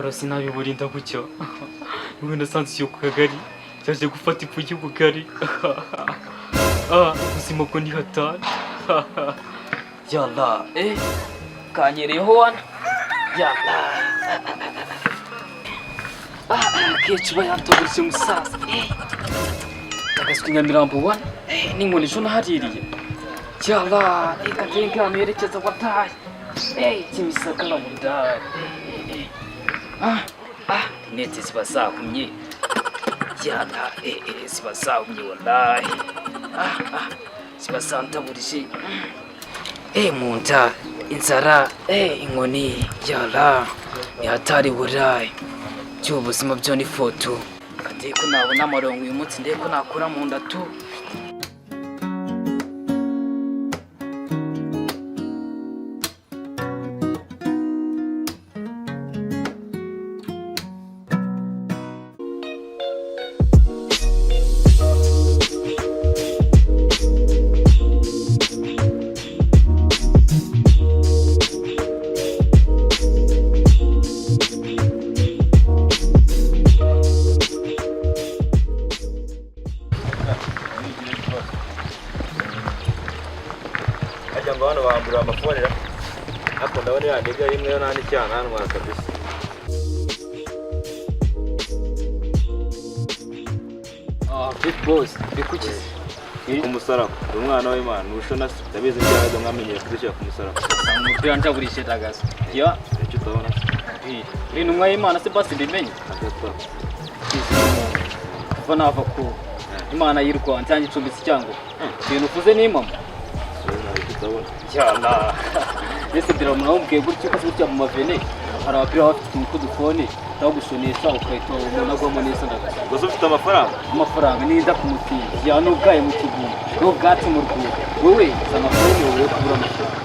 cyakora sinabiburinda gutyo. Niwe nasanze ku kagari cyaje gufata ifu y'ubugari. Ubuzima bwo ni hatari. Yalla, kanyereyeho wana. Yalla. Kecuba yantogurishe musaza. Tagaswe Nyamirambo wana. N'inkoni ejo nahaririye. Yalla, katenga amerekeza wataye. Kimisaka na mundari. Neti zibasahumye. Yalla, zibasahumye wallahi. Zibasantaburije. Munda, inzara, inkoni, yalla. Ni hatari burayi. Cy'ubuzima byo ni foto. Kateko nabona amarongo uyu munsi ndeko nakura mu nda tu. Hano bahambura amafonera ako ndabona yandiga rimwe yo nani cyana hano kabisa. Big boss, bikukize. Kumusara umwana w'Imana ushona ndabizi byaga mwamenyere kwishyira kumusara. Umupira ntaburishe tagazo. Ya, icyo utabona. Ni numwa y'Imana se basi bimenye. Agapfa. Kuva nava ku Imana y'Irwanda cyangwa icumbitse cyango. Ibintu uvuze ni mama. Yalla. Nese dira umuntu wumubwiye gutyo ko gutya mu mavene hari abapira bafite utuntu tw'udufone taho gushonesha ukahita umuntu agwamo neza ndagaza. Gusa ufite amafaranga ninda kumutinya ya n'ubwaye mu kigumu n'ubwatsi mu rwego wowe sana fone wowe kubura amafaranga.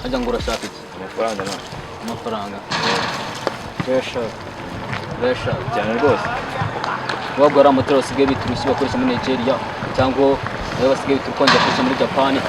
Ajya ngo urashaka iki? Amafaranga. Besha cyane rwose. Wagora motero usigaye biturushye bakoresha muri Nigeria cyangwa basigaye biturukongera muri Japan.